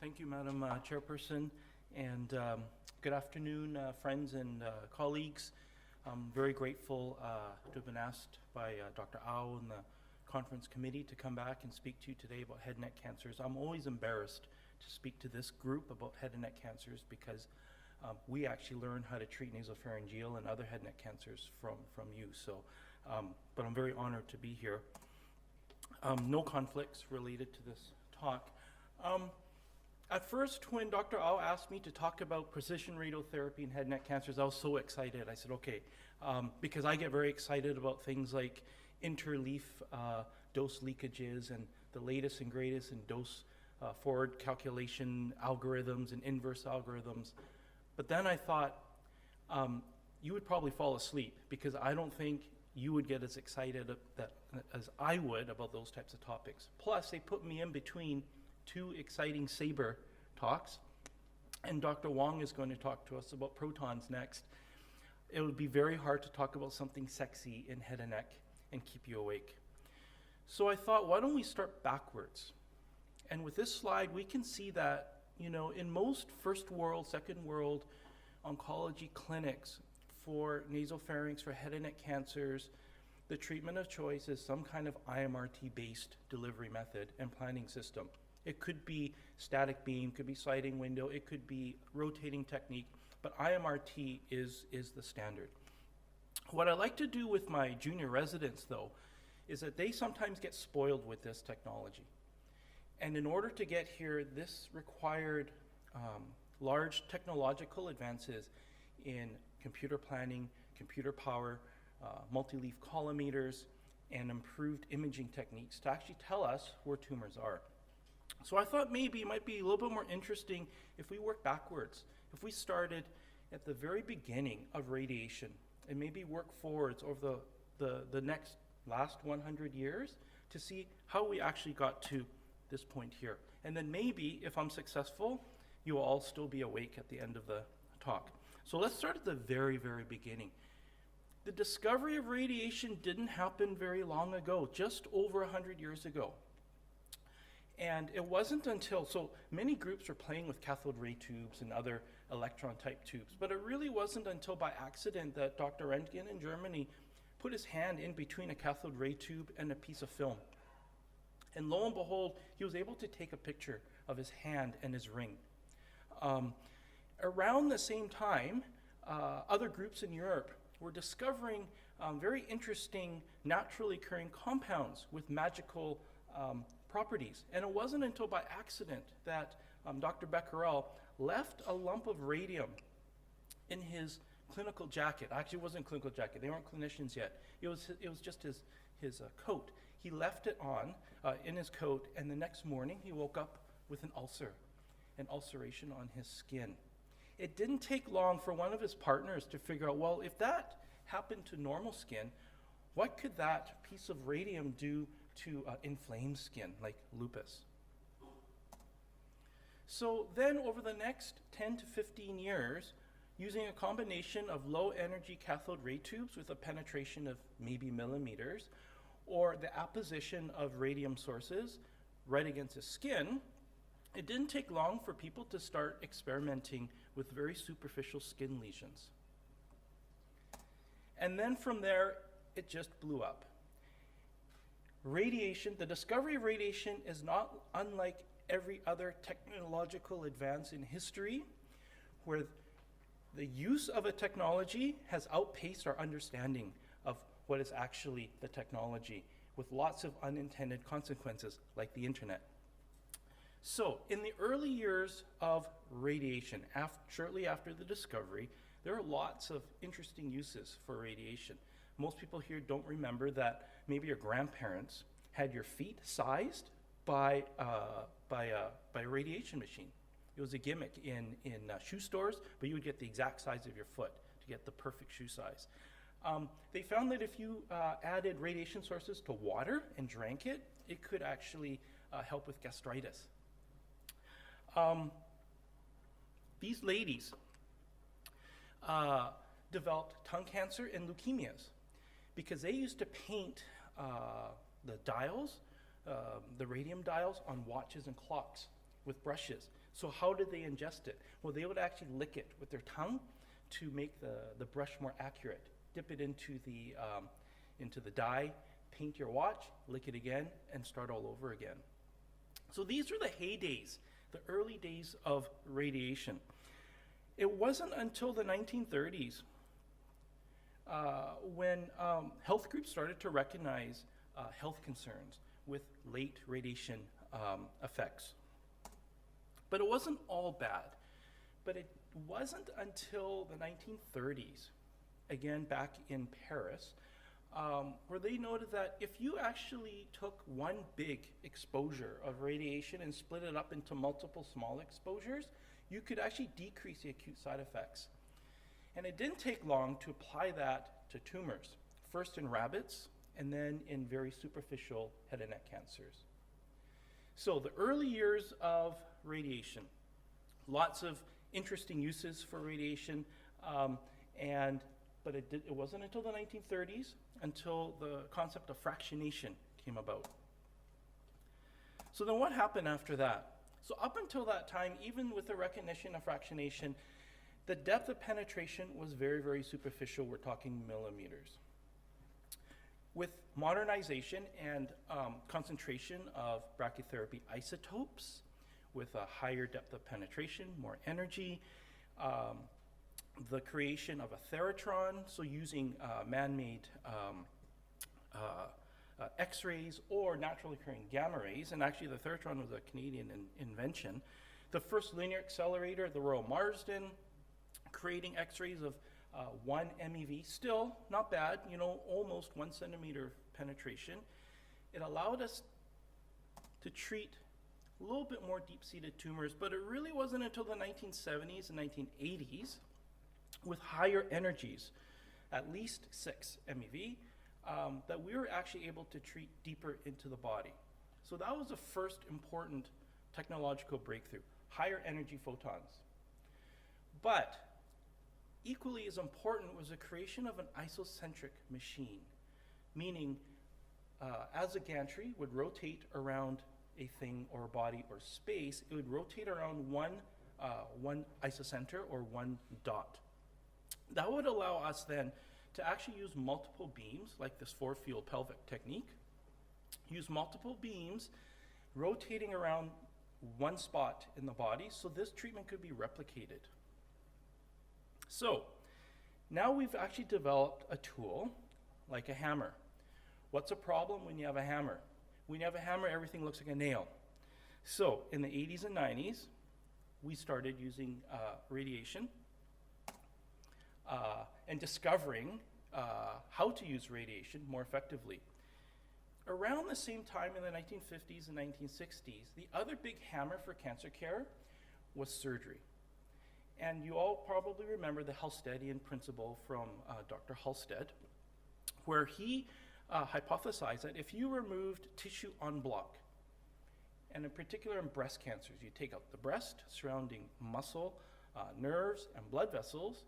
Thank you, Madam Chairperson, and good afternoon, friends and colleagues. I'm very grateful to have been asked by Dr. Au and the conference committee to come back and speak to you today about head and neck cancers. I'm always embarrassed to speak to this group about head and neck cancers because we actually learn how to treat nasopharyngeal and other head and neck cancers from you. So, but I'm very honored to be here. No conflicts related to this talk. At first, when Dr. Au asked me to talk about precision radiotherapy and head and neck cancers, I was so excited. I said, okay, because I get very excited about things like interleaf dose leakages and the latest and greatest in dose forward calculation algorithms and inverse algorithms. But then I thought, you would probably fall asleep because I don't think you would get as excited as I would about those types of topics. Plus, they put me in between two exciting SABR talks, and Dr. Wong is going to talk to us about protons next. It would be very hard to talk about something sexy in head and neck and keep you awake. So I thought, why don't we start backwards? And with this slide, we can see that, you know, in most first world, second world oncology clinics for nasopharynx, for head and neck cancers, the treatment of choice is some kind of IMRT-based delivery method and planning system. It could be static beam, could be sliding window, it could be rotating technique, but IMRT is the standard. What I like to do with my junior residents, though, is that they sometimes get spoiled with this technology. And in order to get here, this required large technological advances in computer planning, computer power, multi-leaf collimators, and improved imaging techniques to actually tell us where tumors are. So I thought maybe it might be a little bit more interesting if we work backwards. If we started at the very beginning of radiation and maybe work forwards over the last 100 years to see how we actually got to this point here. And then maybe, if I'm successful, you will all still be awake at the end of the talk. So let's start at the very, very beginning. The discovery of radiation didn't happen very long ago, just over 100 years ago. And it wasn't until, so many groups were playing with cathode ray tubes and other electron type tubes, but it really wasn't until by accident that Dr. Röntgen in Germany put his hand in between a cathode ray tube and a piece of film. And lo and behold, he was able to take a picture of his hand and his ring. Around the same time, other groups in Europe were discovering very interesting naturally occurring compounds with magical properties. And it wasn't until by accident that Dr. Becquerel left a lump of radium in his clinical jacket. Actually, it wasn't a clinical jacket. They weren't clinicians yet. It was just his coat. He left it on in his coat, and the next morning he woke up with an ulcer, an ulceration on his skin. It didn't take long for one of his partners to figure out, well, if that happened to normal skin, what could that piece of radium do to inflamed skin, like lupus? So then over the next 10 to 15 years, using a combination of low energy cathode ray tubes with a penetration of maybe millimeters, or the apposition of radium sources right against the skin, it didn't take long for people to start experimenting with very superficial skin lesions. And then from there, it just blew up. Radiation, the discovery of radiation is not unlike every other technological advance in history, where the use of a technology has outpaced our understanding of what is actually the technology, with lots of unintended consequences, like the internet. So, in the early years of radiation, shortly after the discovery, there are lots of interesting uses for radiation. Most people here don't remember that maybe your grandparents had your feet sized by a radiation machine. It was a gimmick in shoe stores, but you would get the exact size of your foot to get the perfect shoe size. They found that if you added radiation sources to water and drank it, it could actually help with gastritis. These ladies developed tongue cancer and leukemias because they used to paint the dials, the radium dials, on watches and clocks with brushes. So how did they ingest it? Well, they would actually lick it with their tongue to make the brush more accurate. Dip it into the dye, paint your watch, lick it again, and start all over again. So these are the heydays, the early days of radiation. It wasn't until the 1930s when health groups started to recognize health concerns with late radiation effects. But it wasn't all bad. But it wasn't until the 1930s, again back in Paris, where they noted that if you actually took one big exposure of radiation and split it up into multiple small exposures, you could actually decrease the acute side effects. And it didn't take long to apply that to tumors, first in rabbits and then in very superficial head and neck cancers. So the early years of radiation, lots of interesting uses for radiation, but it wasn't until the 1930s until the concept of fractionation came about. So then what happened after that? So up until that time, even with the recognition of fractionation, the depth of penetration was very, very superficial. We're talking millimeters. With modernization and concentration of brachytherapy isotopes, with a higher depth of penetration, more energy, the creation of a theratron, so using man-made X-rays or naturally occurring gamma rays, and actually the theratron was a Canadian invention. The first linear accelerator at the Royal Marsden, creating X-rays of 1 MeV, still not bad, almost 1 centimeter penetration. It allowed us to treat a little bit more deep-seated tumors, but it really wasn't until the 1970s and 1980s with higher energies, at least 6 MeV, that we were actually able to treat deeper into the body. So that was the first important technological breakthrough, higher energy photons. But equally as important was the creation of an isocentric machine, meaning as a gantry would rotate around a thing or a body or space, it would rotate around one isocenter or one dot. That would allow us then to actually use multiple beams, like this four-field pelvic technique, use multiple beams rotating around one spot in the body, so this treatment could be replicated. So now we've actually developed a tool like a hammer. What's a problem when you have a hammer? When you have a hammer, everything looks like a nail. So in the 80s and 90s, we started using radiation and discovering how to use radiation more effectively. Around the same time in the 1950s and 1960s, the other big hammer for cancer care was surgery. And you all probably remember the Halstedian principle from Dr. Halsted, where he hypothesized that if you removed tissue en bloc, and in particular in breast cancers, you take out the breast, surrounding muscle, nerves, and blood vessels,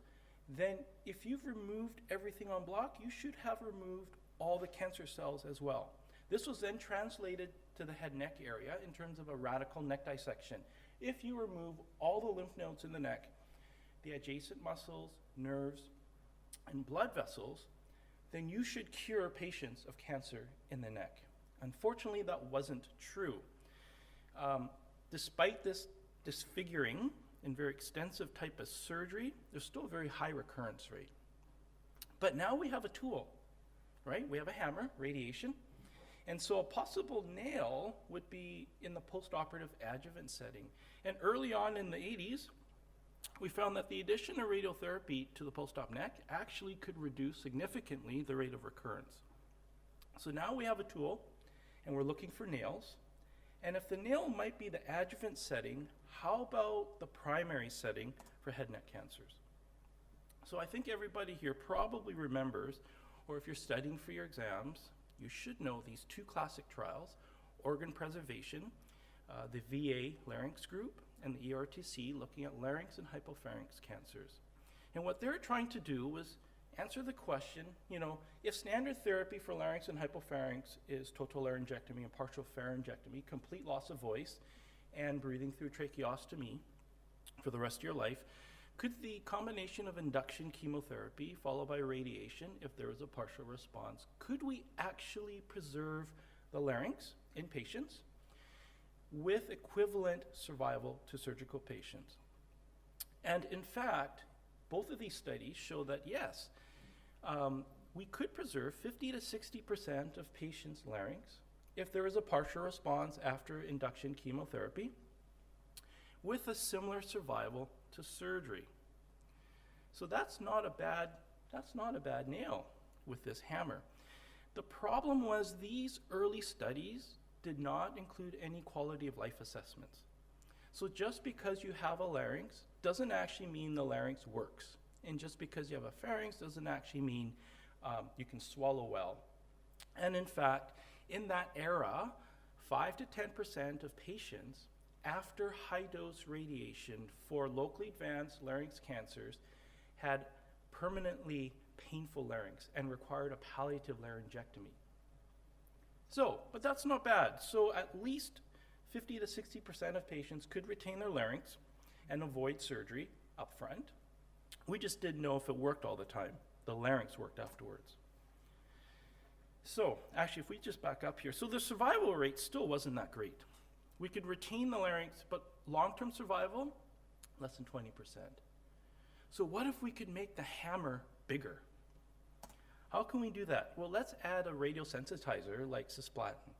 then if you've removed everything en bloc, you should have removed all the cancer cells as well. This was then translated to the head neck area in terms of a radical neck dissection. If you remove all the lymph nodes in the neck, the adjacent muscles, nerves, and blood vessels, then you should cure patients of cancer in the neck. Unfortunately, that wasn't true. Despite this disfiguring and very extensive type of surgery, there's still a very high recurrence rate. But now we have a tool, right? We have a hammer, radiation. And so a possible nail would be in the postoperative adjuvant setting. And early on in the 80s, we found that the addition of radiotherapy to the post-op neck actually could reduce significantly the rate of recurrence. So now we have a tool, and we're looking for nails. And if the nail might be the adjuvant setting, how about the primary setting for head neck cancers? So I think everybody here probably remembers, or if you're studying for your exams, you should know these two classic trials, organ preservation, the VA larynx group, and the ERTC looking at larynx and hypopharynx cancers. And what they're trying to do was answer the question, if standard therapy for larynx and hypopharynx is total laryngectomy and partial pharyngectomy, complete loss of voice, and breathing through tracheostomy for the rest of your life, could the combination of induction chemotherapy followed by radiation, if there was a partial response, could we actually preserve the larynx in patients with equivalent survival to surgical patients? And in fact, both of these studies show that yes, we could preserve 50 to 60% of patients' larynx if there is a partial response after induction chemotherapy with a similar survival to surgery. So that's not a bad nail with this hammer. The problem was these early studies did not include any quality of life assessments. So just because you have a larynx doesn't actually mean the larynx works. And just because you have a pharynx doesn't actually mean you can swallow well. And in fact, in that era, 5 to 10% of patients after high-dose radiation for locally advanced larynx cancers had permanently painful larynx and required a palliative laryngectomy. So, but that's not bad. So at least 50 to 60% of patients could retain their larynx and avoid surgery up front. We just didn't know if it worked all the time. The larynx worked afterwards. So, actually, if we just back up here, so the survival rate still wasn't that great. We could retain the larynx, but long-term survival, less than 20%. So what if we could make the hammer bigger? How can we do that? Well, let's add a radiosensitizer like cisplatin.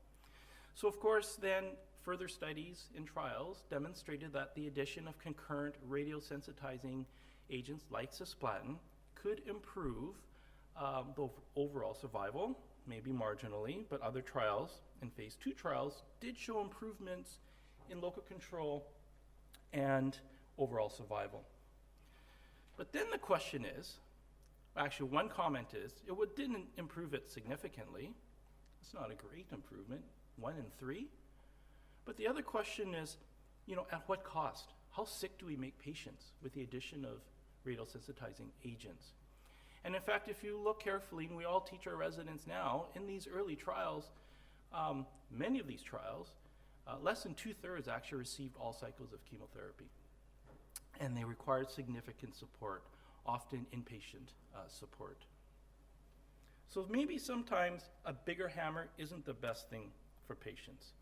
So of course, then further studies and trials demonstrated that the addition of concurrent radiosensitizing agents like cisplatin could improve the overall survival, maybe marginally, but other trials and phase 2 trials did show improvements in local control and overall survival. But then the question is, actually one comment is, it didn't improve it significantly. It's not a great improvement, 1 in 3. But the other question is, at what cost? How sick do we make patients with the addition of radiosensitizing agents? And in fact, if you look carefully, and we all teach our residents now, in these early trials, many of these trials, less than 2/3 actually received all cycles of chemotherapy. And they required significant support, often inpatient support. So maybe sometimes a bigger hammer isn't the best thing for patients.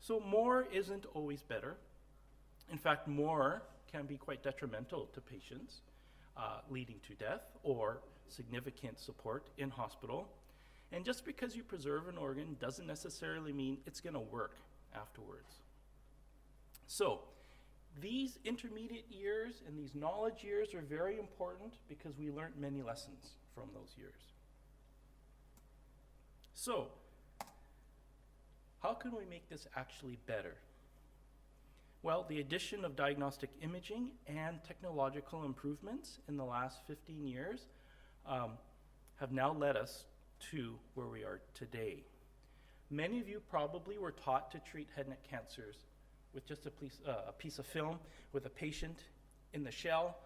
So more isn't always better. In fact, more can be quite detrimental to patients, leading to death or significant support in hospital. And just because you preserve an organ doesn't necessarily mean it's going to work afterwards. So these intermediate years and these knowledge years are very important because we learned many lessons from those years. So how can we make this actually better? Well, the addition of diagnostic imaging and technological improvements in the last 15 years have now led us to where we are today. Many of you probably were taught to treat head and neck cancers with just a piece of film with a patient in the shell.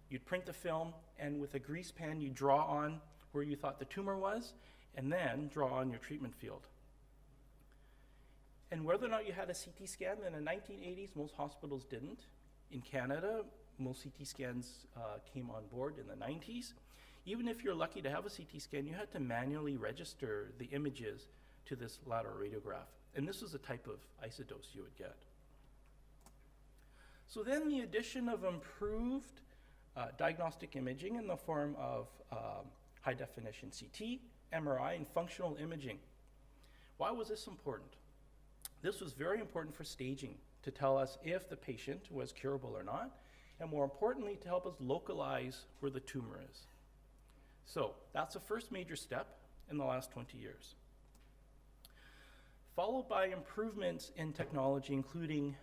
You'd print the film, and with a grease pen, you draw on where you thought the tumor was, and then draw on your treatment field. And whether or not you had a CT scan, in the 1980s, most hospitals didn't. In Canada, most CT scans came on board in the 90s. Even if you're lucky to have a CT scan, you had to manually register the images to this lateral radiograph. And this was the type of isodose you would get. So then the addition of improved diagnostic imaging in the form of high definition CT, MRI, and functional imaging. Why was this important? This was very important for staging, to tell us if the patient was curable or not, and more importantly, to help us localize where the tumor is. So that's the first major step in the last 20 years. Followed by improvements in technology, including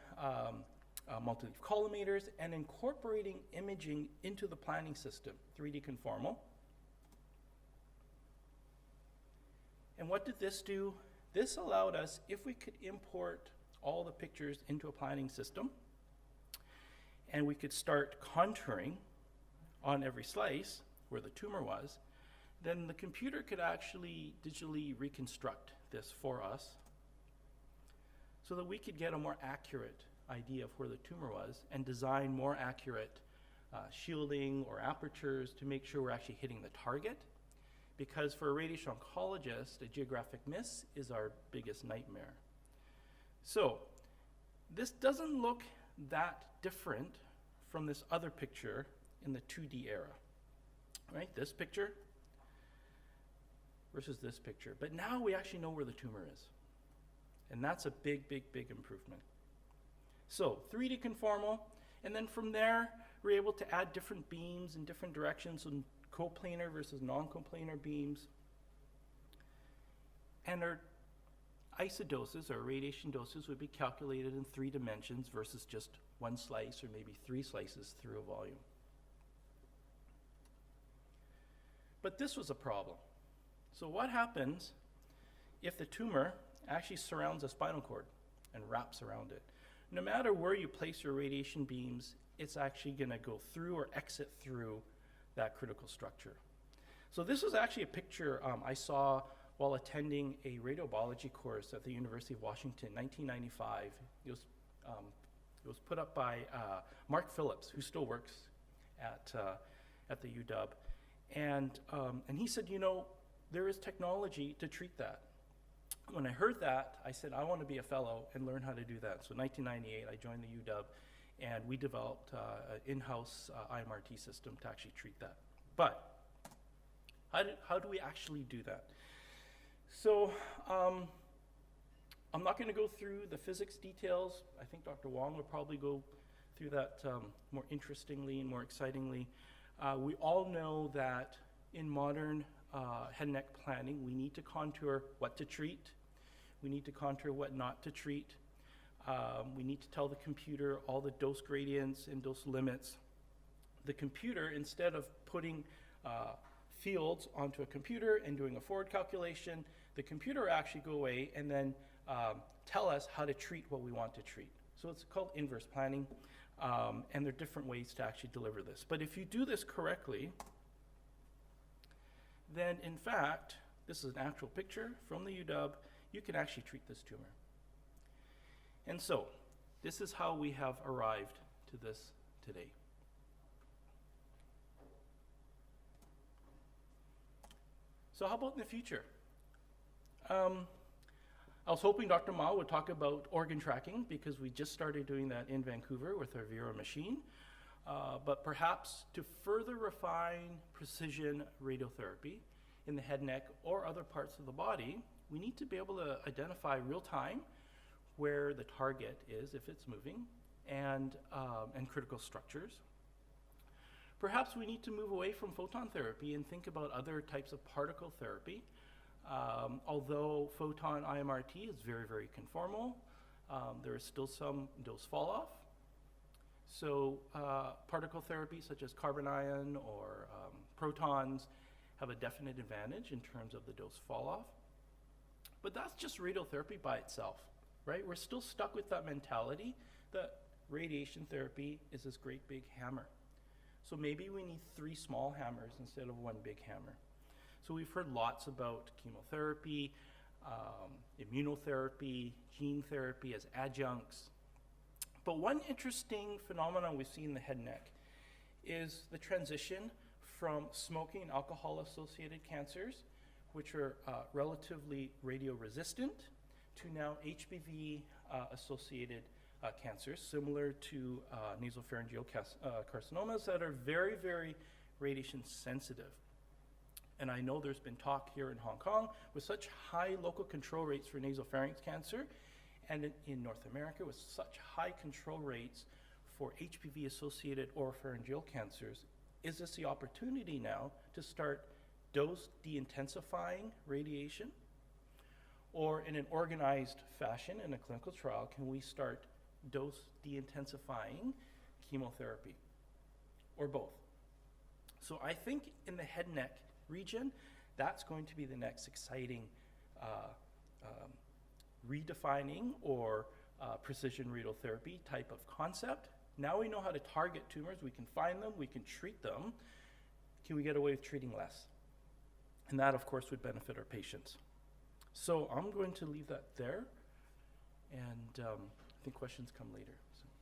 multi-leaf collimators and incorporating imaging into the planning system, 3D conformal. And what did this do? This allowed us, if we could import all the pictures into a planning system, and we could start contouring on every slice where the tumor was, then the computer could actually digitally reconstruct this for us. so that we could get a more accurate idea of where the tumor was and design more accurate shielding or apertures to make sure we're actually hitting the target. Because for a radiation oncologist, a geographic miss is our biggest nightmare. So this doesn't look that different from this other picture in the 2D era, right? This picture versus this picture. But now we actually know where the tumor is. And that's a big, big, big improvement. So 3D conformal, and then from there, we're able to add different beams in different directions, and coplanar versus non-coplanar beams. And our isodoses, or radiation doses, would be calculated in 3 dimensions versus just 1 slice or maybe 3 slices through a volume. But this was a problem. So what happens if the tumor actually surrounds a spinal cord and wraps around it? No matter where you place your radiation beams, it's actually going to go through or exit through that critical structure. So this was actually a picture I saw while attending a radiobiology course at the University of Washington, 1995. It was put up by Mark Phillips, who still works at the UW. And he said, you know, there is technology to treat that. When I heard that, I said, I want to be a fellow and learn how to do that. So 1998, I joined the UW, and we developed an in-house IMRT system to actually treat that. But how do we actually do that? So I'm not going to go through the physics details. I think Dr. Wong will probably go through that more interestingly and more excitingly. We all know that in modern head and neck planning, we need to contour what to treat. We need to contour what not to treat. We need to tell the computer all the dose gradients and dose limits. The computer, instead of putting fields onto a computer and doing a forward calculation, the computer will actually go away and then tell us how to treat what we want to treat. So it's called inverse planning, and there are different ways to actually deliver this. But if you do this correctly, then in fact, this is an actual picture from the UW, you can actually treat this tumor. And so, this is how we have arrived to this today. So how about in the future? I was hoping Dr. Mao would talk about organ tracking, because we just started doing that in Vancouver with our Vera machine. But perhaps to further refine precision radiotherapy in the head, neck, or other parts of the body, we need to be able to identify real time where the target is, if it's moving, and critical structures. Perhaps we need to move away from photon therapy and think about other types of particle therapy. Although photon IMRT is very, very conformal, there is still some dose fall off. So particle therapy such as carbon ion or protons have a definite advantage in terms of the dose fall off. But that's just radiotherapy by itself, right? We're still stuck with that mentality that radiation therapy is this great big hammer. So maybe we need 3 small hammers instead of 1 big hammer. So we've heard lots about chemotherapy, immunotherapy, gene therapy as adjuncts. But one interesting phenomenon we see in the head and neck is the transition from smoking and alcohol-associated cancers, which are relatively radio-resistant, to now HPV-associated cancers, similar to nasopharyngeal carcinomas that are very, very radiation sensitive. And I know there's been talk here in Hong Kong with such high local control rates for nasopharynx cancer, and in North America with such high control rates for HPV-associated oropharyngeal cancers. Is this the opportunity now to start dose de-intensifying radiation? Or in an organized fashion in a clinical trial, can we start dose de-intensifying chemotherapy? Or both? So I think in the head and neck region, that's going to be the next exciting redefining or precision radiotherapy type of concept. Now we know how to target tumors, we can find them, we can treat them. Can we get away with treating less? And that, of course, would benefit our patients. So I'm going to leave that there, and I think questions come later. So.